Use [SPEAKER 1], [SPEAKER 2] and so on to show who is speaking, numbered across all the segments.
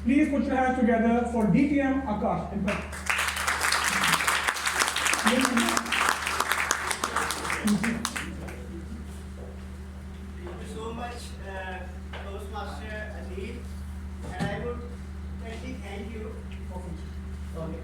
[SPEAKER 1] Please put your hands together for DTM Akash. In fact,
[SPEAKER 2] Thank you so much, Toastmaster Aneel, and I would really thank you. Okay.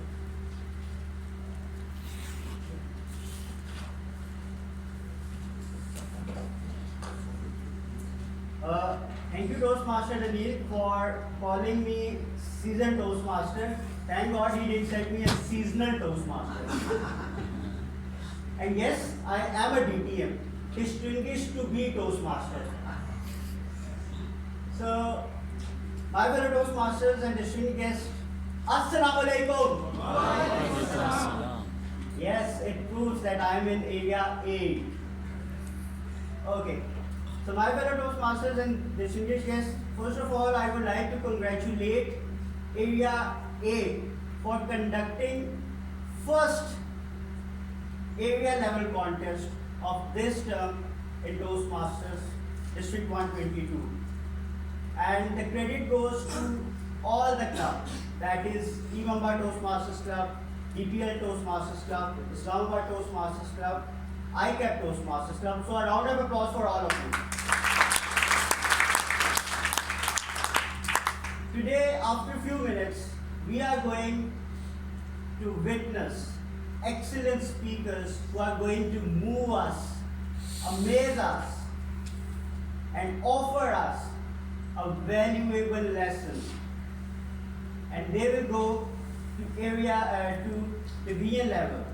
[SPEAKER 2] Thank you, Toastmaster Aneel, for calling me seasoned Toastmaster. Thank God he didn't set me a seasonal Toastmaster. And yes, I am a DTM, distinguished to be Toastmaster. So, my fellow Toastmasters and distinguished guests, Assalamu alaikum. Yes, it proves that I am in Area-8. Okay. So my fellow Toastmasters and distinguished guests, first of all, I would like to congratulate Area-8 for conducting first area level contest of this term in Toastmasters District 122. And the credit goes to all the clubs, that is Islamabad Toastmasters Club, DPL Toastmasters Club, Islamabad Toastmasters Club, ICAP Toastmasters Club. So a round of applause for all of you. Today, after a few minutes, we are going to witness excellent speakers who are going to move us, amaze us, and offer us a valuable lesson. And they will go to division level.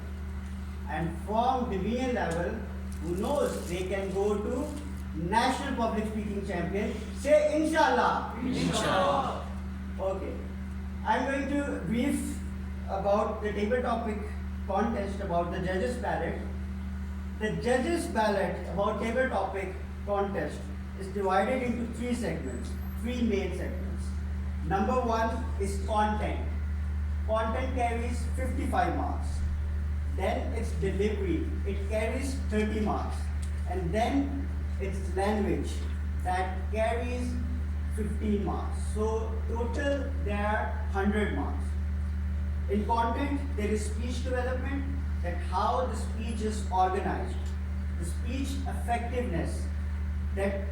[SPEAKER 2] And from division level, who knows, they can go to National Public Speaking Champion. Say Inshallah.
[SPEAKER 3] Inshallah.
[SPEAKER 2] Okay. I'm going to brief about the table topic contest about the judges ballot. The judges ballot about table topic contest is divided into three segments, three main segments. Number one is content. Content carries 55 marks. Then it's delivery, it carries 30 marks. And then it's language that carries 15 marks. So total there are 100 marks. In content, there is speech development, that how the speech is organized, the speech effectiveness, that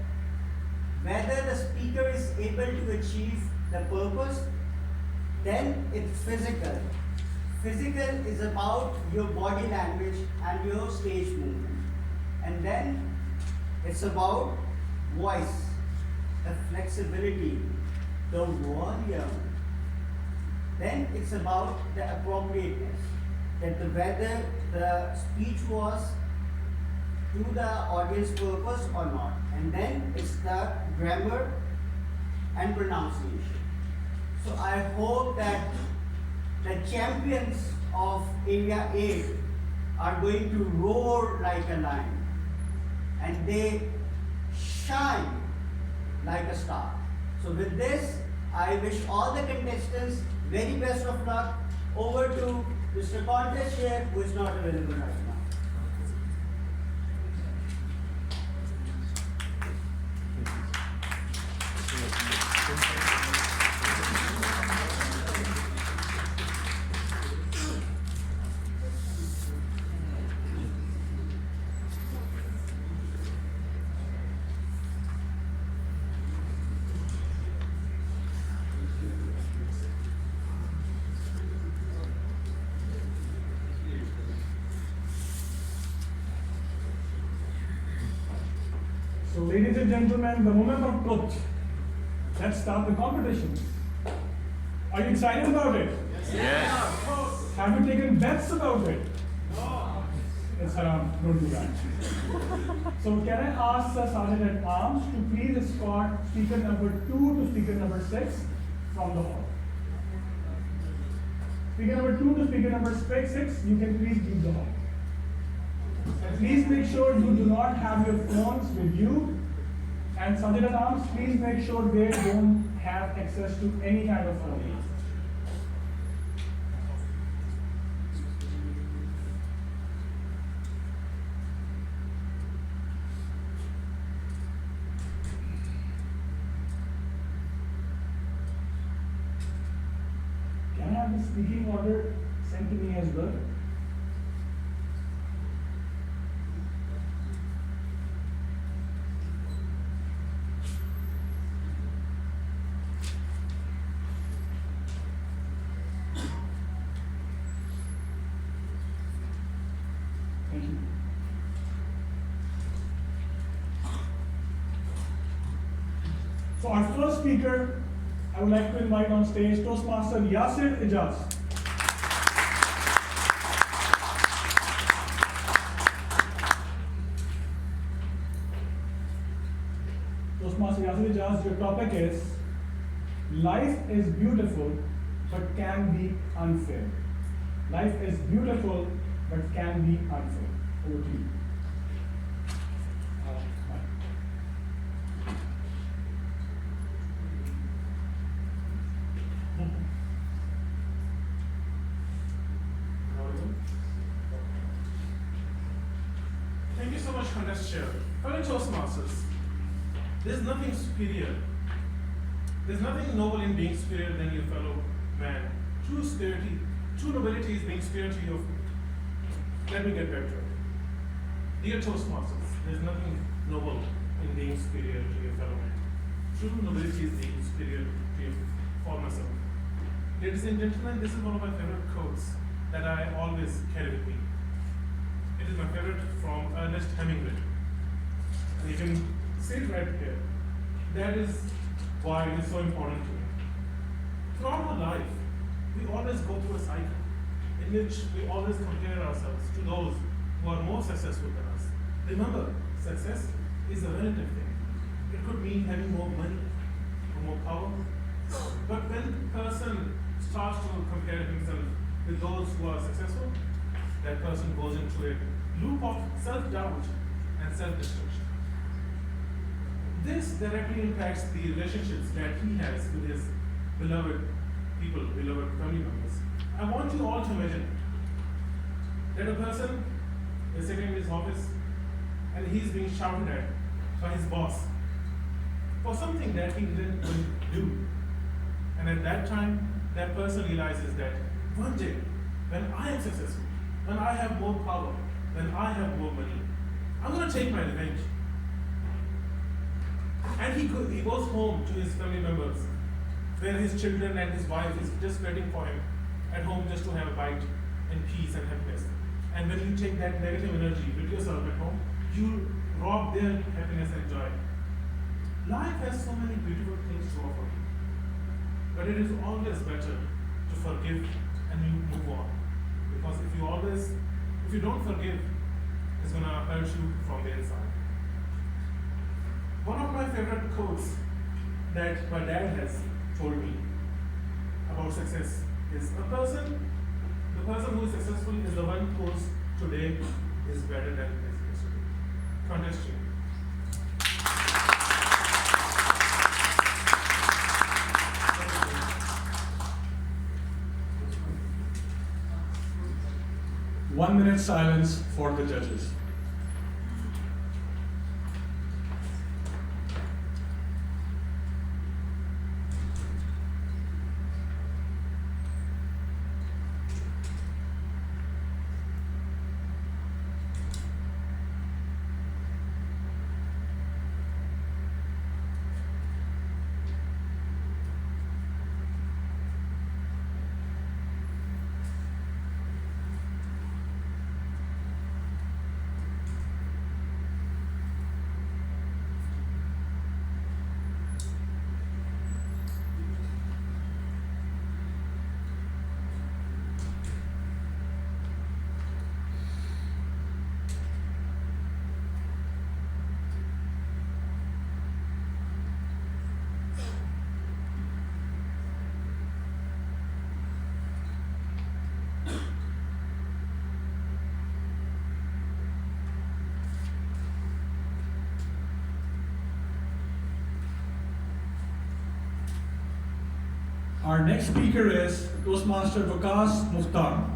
[SPEAKER 2] whether the speaker is able to achieve the purpose. Then it's physical. Physical is about your body language and your stage movement. And then it's about voice, the flexibility, the volume. Then it's about the appropriateness, that whether the speech was to the audience purpose or not. And then it's the grammar and pronunciation. So I hope that the champions of Area-8 are going to roar like a lion and they shine like a star. So with this, I wish all the contestants very best of luck. Over to Mr. Contest Chair, who is not available right now.
[SPEAKER 1] so ladies and gentlemen, the moment of truth. Let's start the competition. Are you excited about it?
[SPEAKER 3] Yes.
[SPEAKER 1] Have you taken bets about it? It's haram, don't do that. So can I ask the Sergeant at Arms to please escort speaker number 2 to speaker number 6 from the hall. Speaker number 2 to speaker number 6, you can please leave the hall. And please make sure you do not have your phones with you. And Sergeant at Arms, please make sure they don't have access to any kind of phone. have the speaking order sent to me as well? Thank you. So our first speaker, I would like to invite on stage Toastmaster Yasir Ijaz. Toastmaster Yasir Ijaz, your topic is life is beautiful but can be unfair. Life is beautiful but can be unfair. Over to you.
[SPEAKER 4] Thank you so much, Contest Chair. Fellow Toastmasters, there's nothing superior. There's nothing noble in being superior than your fellow man. True superiority, true nobility is being superior to your. Let me get back to it. Dear Toastmasters, there's nothing noble in being superior to your fellow man. True nobility is being superior to your former self. Ladies and gentlemen, this is one of my favorite quotes that I always carry with me. It is my favorite from Ernest Hemingway. And you can see it right here. That is why it is so important to me. Throughout our life, we always go through a cycle in which we always compare ourselves to those who are more successful than us. Remember, success is a relative thing. It could mean having more money or more power. But when a person starts to compare himself with those who are successful, that person goes into a loop of self-doubt and self-destruction. This directly impacts the relationships that he has with his beloved people, beloved family members. I want you all to imagine that a person is sitting in his office and he's being shouted at by his boss for something that he didn't do. And at that time, that person realizes that one day, when I am successful, when I have more power, when I have more money, I'm going to take my revenge. And he goes home to his family members, where his children and his wife is just waiting for him at home just to have a bite in peace and happiness. And when you take that negative energy with yourself at home, you rob their happiness and joy. Life has so many beautiful things to offer, but it is always better to forgive and you move on. Because if you don't forgive, it's going to hurt you from the inside. One of my favorite quotes that my dad has told me about success is the person who is successful is the one whose today is better than his yesterday. Contest you.
[SPEAKER 1] One minute silence for the judges. Our next speaker is Toastmaster Akash Mukhtar.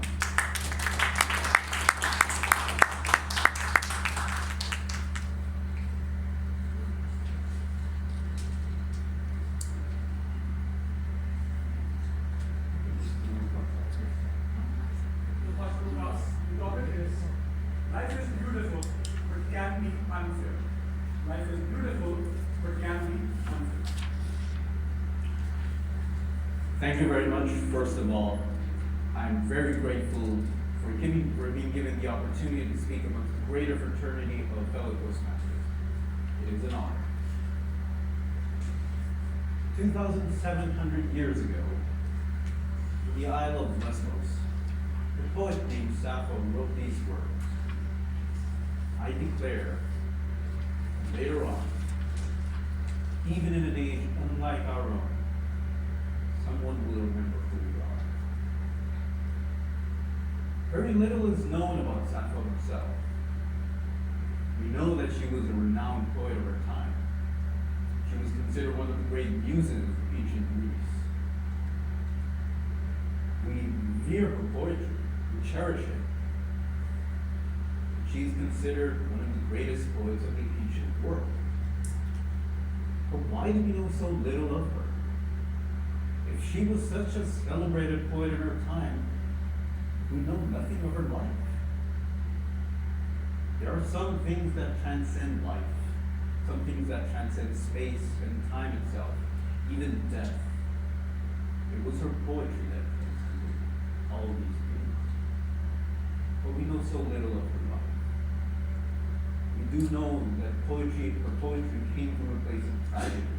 [SPEAKER 5] Thank you very much. First of all, I'm very grateful for being given the opportunity to speak amongst the greater fraternity of fellow Toastmasters. It is an honor. 2,700 years ago, in the Isle of Lesbos, a poet named Sappho wrote these words: I declare, and later on, even in an age unlike our own, someone will remember who we are. Very little is known about Sappho herself. We know that she was a renowned poet of her time. She was considered one of the great muses of ancient Greece. We revere her poetry, we cherish it. She is considered one of the greatest poets of the ancient world. But why do we know so little of her? If she was such a celebrated poet in her time, we know nothing of her life. There are some things that transcend life, some things that transcend space and time itself, even death. It was her poetry that transcended all these things. But we know so little of her life. We do know that her poetry came from a place of tragedy.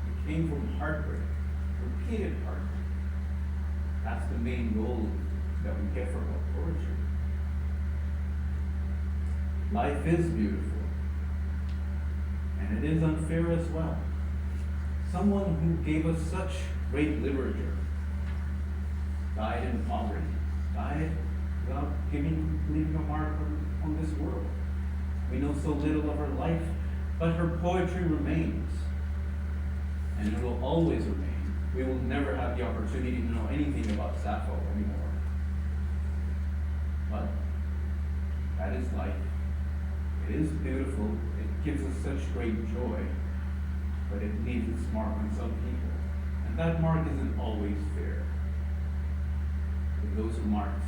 [SPEAKER 5] It came from heartbreak, repeated heartbreak. That's the main goal that we get from our poetry. Life is beautiful, and it is unfair as well. Someone who gave us such great literature died in poverty, died without leaving a mark on this world. We know so little of her life, but her poetry remains, and it will always remain. We will never have the opportunity to know anything about Sappho anymore. But that is life. It is beautiful. It gives us such great joy, but it leaves its mark on some people, and that mark isn't always fair. With those remarks,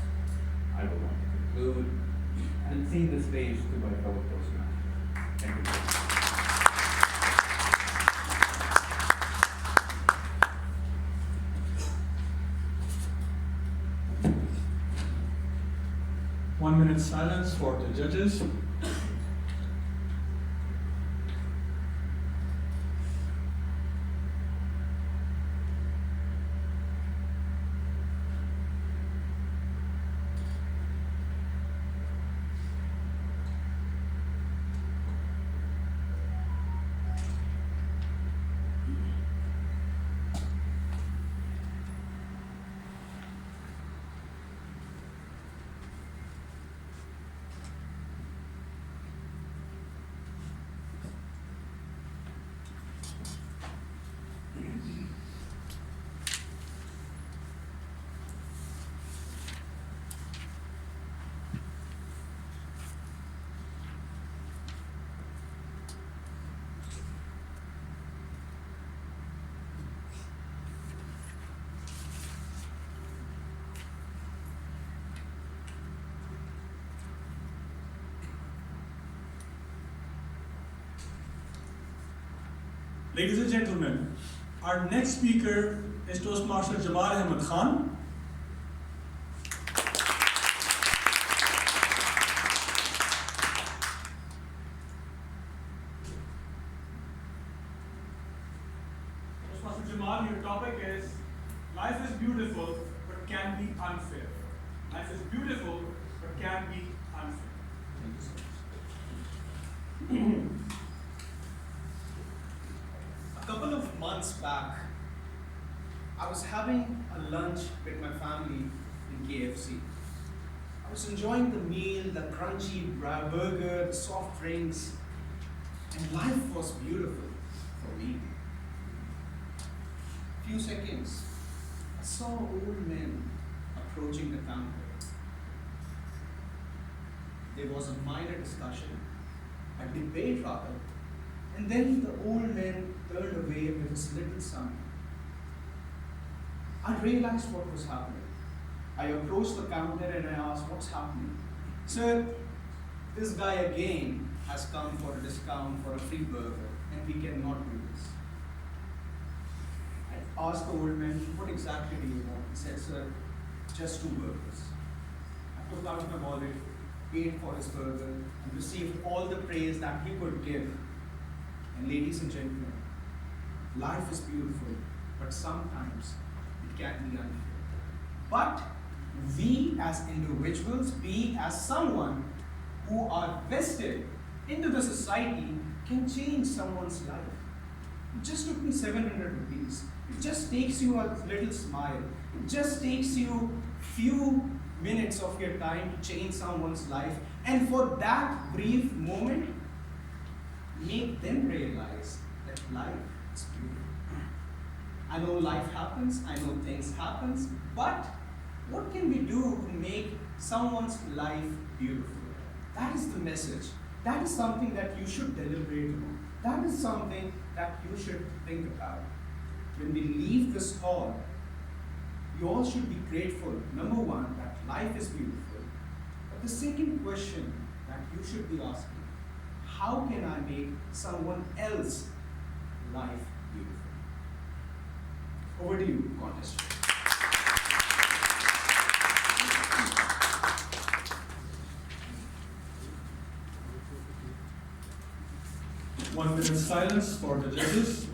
[SPEAKER 5] I would like to conclude and cede the stage to my fellow Toastmasters. Thank you very much.
[SPEAKER 1] One minute silence for the judges. Ladies and gentlemen, our next speaker is Toastmaster Jamal Ahmed Khan. Toastmaster Jamal, your topic is life is beautiful but can be unfair. Life is beautiful but can be unfair.
[SPEAKER 5] Thank you so much.
[SPEAKER 6] A couple of months back, I was having a lunch with my family in KFC. I was enjoying the meal, the crunchy burger, the soft drinks, and life was beautiful for me. Few seconds, I saw old men approaching the counter. There was a minor discussion, a debate rather, and then the old man turned away with his little son. I realized what was happening. I approached the counter and I asked, "What's happening?" "Sir, this guy again has come for a discount for a free burger and we cannot do this." I asked the old man, what exactly do you want? He said, sir, just 2 burgers. I took out my wallet, paid for his burger, and received all the praise that he could give. And ladies and gentlemen, life is beautiful, but sometimes it can be unfair. But we as individuals, we as someone who are vested into the society can change someone's life. It just took me 700 rupees. It just takes you a little smile. It just takes you few minutes of your time to change someone's life. And for that brief moment, make them realize that life is beautiful. I know life happens, I know things happens, but what can we do to make someone's life beautiful? That is the message. That is something that you should deliberate on. That is something that you should think about. When we leave this hall, you all should be grateful, number one, that life is beautiful. But the second question that you should be asking, how can I make someone else's life beautiful? Over to you, contest.
[SPEAKER 1] 1 minute silence for the judges.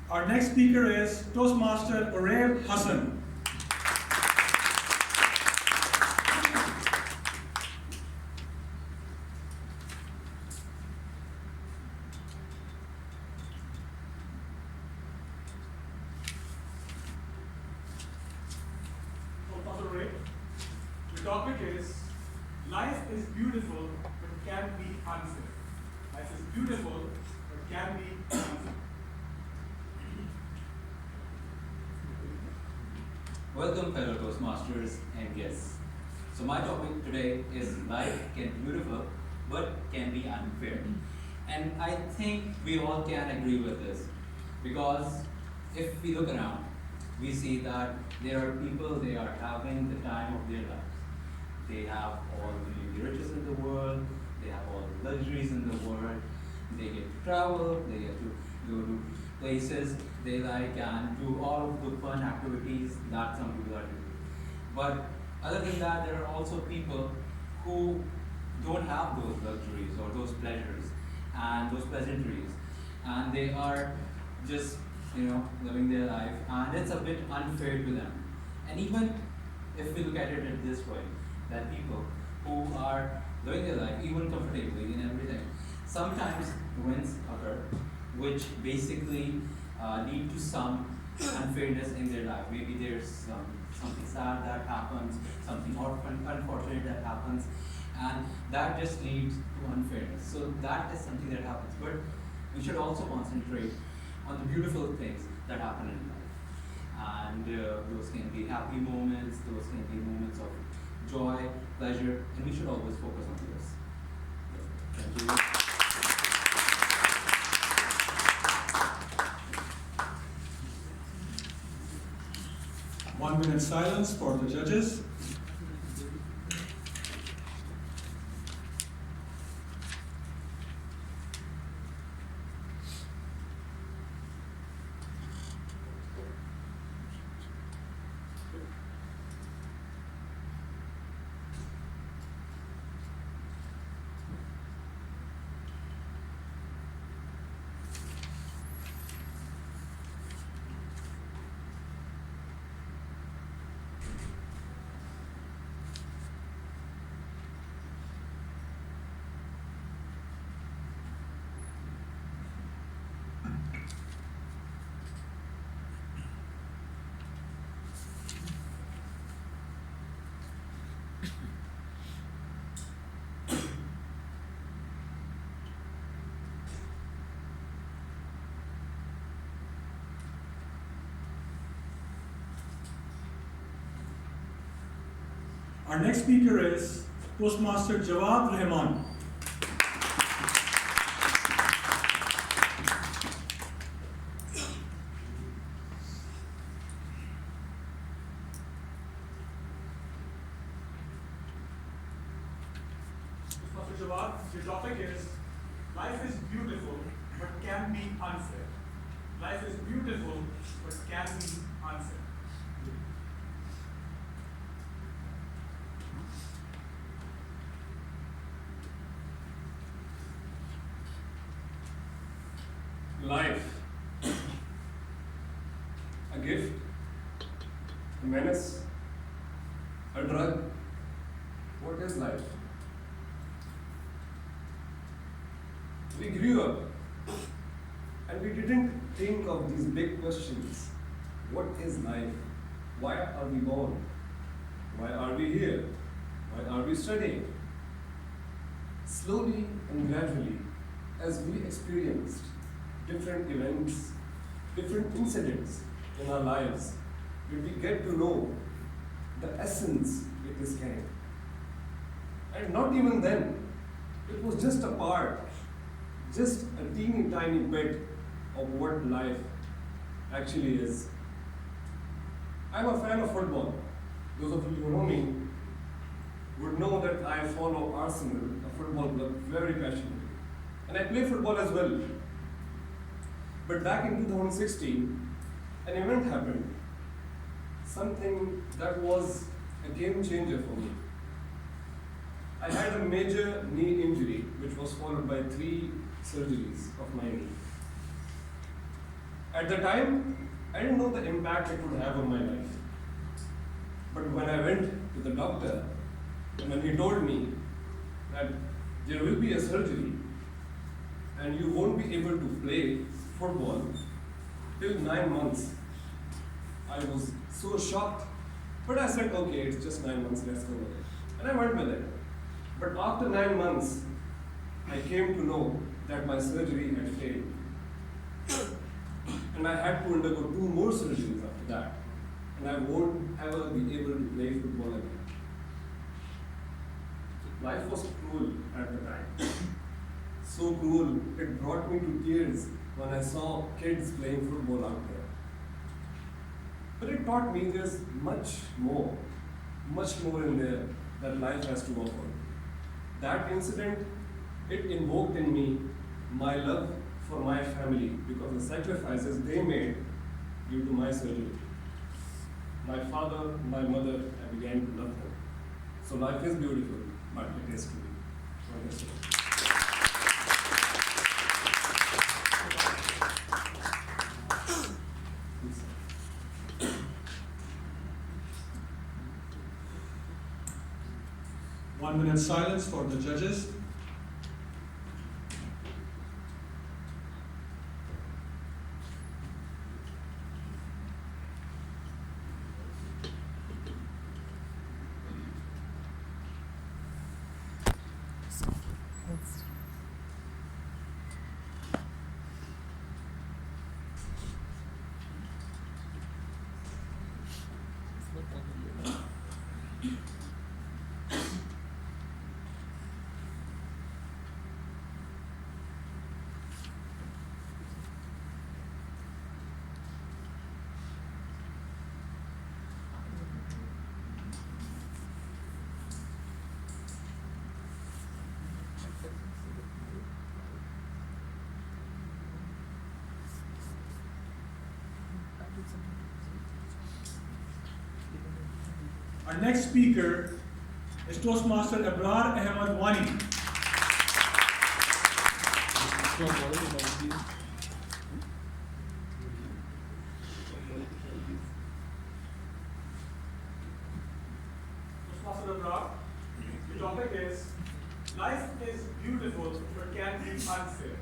[SPEAKER 1] Our next speaker is Toastmaster Area-8. Toastmaster Ray, the topic is life is beautiful but can be unfair. Life is beautiful but can be unfair.
[SPEAKER 5] Welcome, fellow Toastmasters and guests. So my topic today is life can be beautiful, but can be unfair. And I think we all can agree with this, because if we look around, we see that there are people, they are having the time of their lives. They have all the riches in the world, they have all the luxuries in the world, they get to travel, they get to go to places they like and do all of the fun activities that some people are doing. But other than that, there are also people who don't have those luxuries or those pleasures and those pleasantries, and they are just living their life, and it's a bit unfair to them. And even if we look at it this way, that people who are living their life even comfortably in everything, sometimes events occur which basically lead to some unfairness in their life. Maybe there's something sad that happens, something unfortunate that happens, and that just leads to unfairness. So that is something that happens. But we should also concentrate on the beautiful things that happen in life. And those can be happy moments, those can be moments of joy, pleasure, and we should always focus on this. Thank you.
[SPEAKER 1] 1 minute silence for the judges. Our next speaker is Toastmaster Jawad Rahman. Toastmaster Jawad, your topic is life is beautiful but can be unfair. Life is beautiful but can be unfair.
[SPEAKER 7] Life. A gift, a menace, a drug. What is life? We grew up and we didn't think of these big questions. What is life? Why are we born? Why are we here? Why are we studying? Slowly and gradually, as we experienced different events, different incidents in our lives, did we get to know the essence it is carrying. And not even then, it was just a part, just a teeny tiny bit of what life actually is. I'm a fan of football. Those of you who know me would know that I follow Arsenal, a football club, very passionately. And I play football as well. But back in 2016, an event happened. Something that was a game changer for me. I had a major knee injury, which was followed by 3 surgeries of my knee. At the time, I didn't know the impact it would have on my life. But when I went to the doctor, and when he told me that there will be a surgery and you won't be able to play football till 9 months, I was so shocked. But I said, okay, it's just 9 months, let's go with it. And I went with it. But after 9 months, I came to know that my surgery had failed. And I had to undergo 2 more surgeries after that. And I won't ever be able to play football again. Life was cruel at the time. So cruel, it brought me to tears when I saw kids playing football out there. But it taught me there's much more in there that life has to offer. That incident, it invoked in me my love for my family because the sacrifices they made due to my surgery. My father, my mother, I began to love them. So life is beautiful, but it is to be. Wonderful.
[SPEAKER 1] One minute silence for the judges. Our next speaker is Toastmaster Abrar Ahmed Wani. Toastmaster Abrar, the topic is life is beautiful but can be unfair.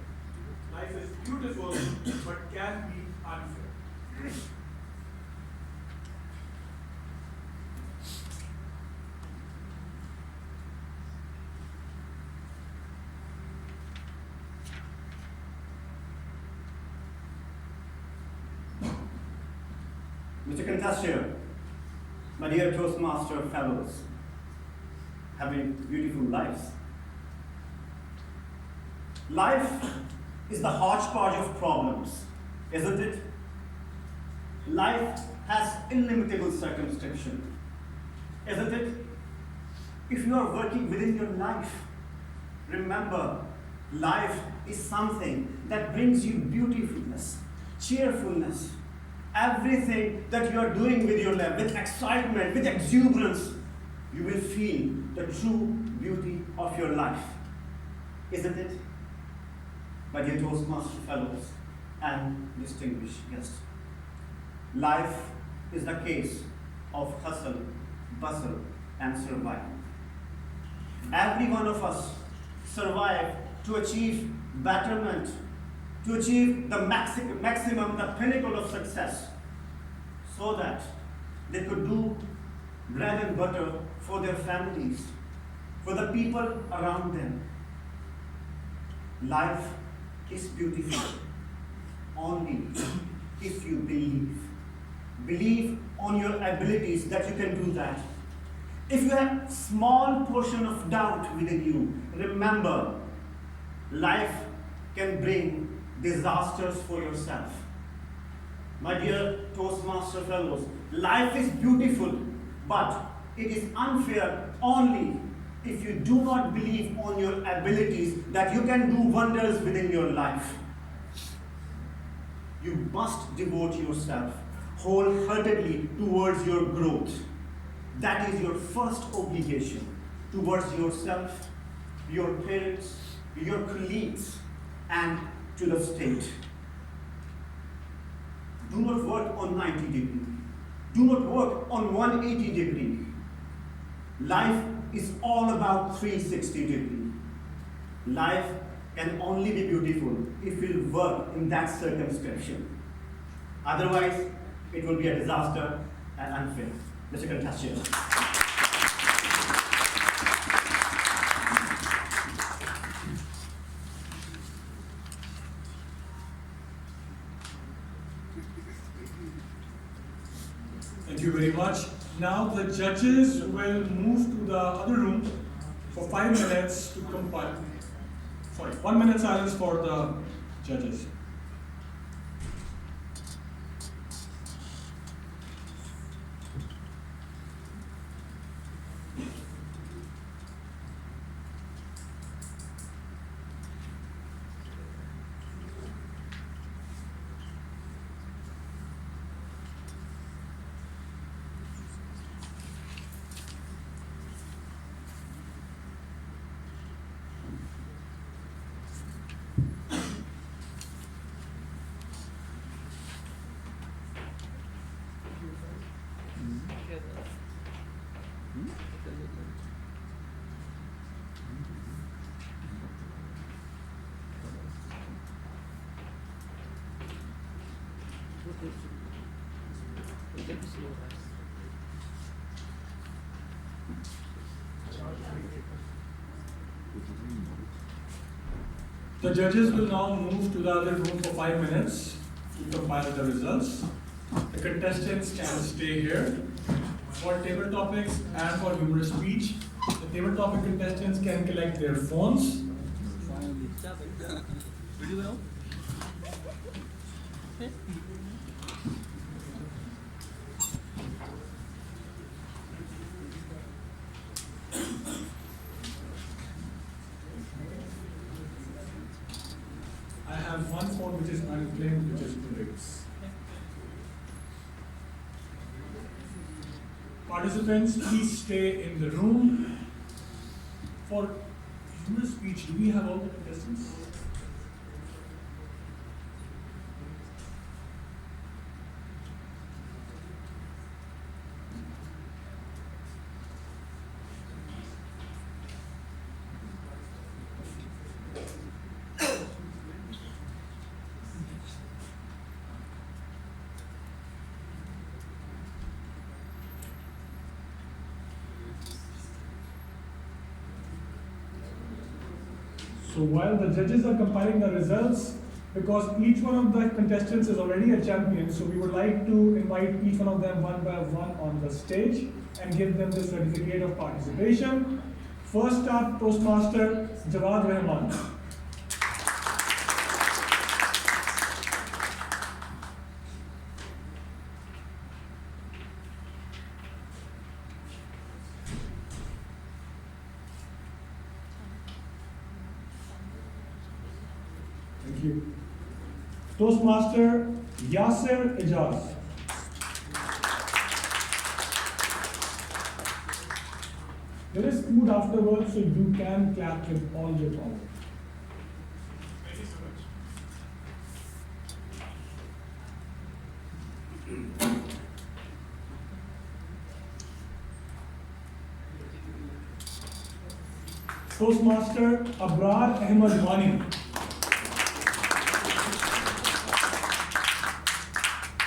[SPEAKER 1] Life is beautiful but can be unfair.
[SPEAKER 2] Mr. Contestant, my dear Toastmaster fellows, having beautiful lives. Life is the hodgepodge of problems, isn't it? Life has illimitable circumscription, isn't it? If you are working within your life, remember, life is something that brings you beautifulness, cheerfulness, everything that you are doing with your life, with excitement, with exuberance, you will feel the true beauty of your life, isn't it? My dear Toastmaster fellows and distinguished guests, life is the case of hustle, bustle, and survival. Every one of us survive to achieve betterment, to achieve the maximum, the pinnacle of success, so that they could do bread and butter for their families, for the people around them. Life is beautiful only if you believe. Believe on your abilities that you can do that. If you have small portion of doubt within you, remember, life can bring disasters for yourself. My dear Toastmaster fellows, life is beautiful, but it is unfair only if you do not believe on your abilities that you can do wonders within your life. You must devote yourself wholeheartedly towards your growth. That is your first obligation towards yourself, your parents, your colleagues, and to the state. Do not work on 90 degrees. Do not work on 180 degrees. Life is all about 360 degrees. Life can only be beautiful if you work in that circumscription. Otherwise, it will be a disaster and unfair. Mr. Contestant.
[SPEAKER 1] Thank you very much. Now the judges will move to the other room for 5 minutes to compile. Sorry, 1 minute silence for the judges. The judges will now move to the other room for 5 minutes to compile the results. The contestants can stay here for table topics and for humorous speech. The table topic contestants can collect their phones. I have one phone which is unclaimed, which is Rick's. Participants, please stay in the room. For humorous speech, do we have all the contestants? So while the judges are compiling the results, because each one of the contestants is already a champion, so we would like to invite each one of them one by one on the stage and give them the certificate of participation. First up, Toastmaster Jawad Rahman. Thank you. Toastmaster Yasser Ijaz. There is food afterwards, so you can clap with all your power.
[SPEAKER 4] Thank you so much.
[SPEAKER 1] Toastmaster Abrar Ahmed Wani.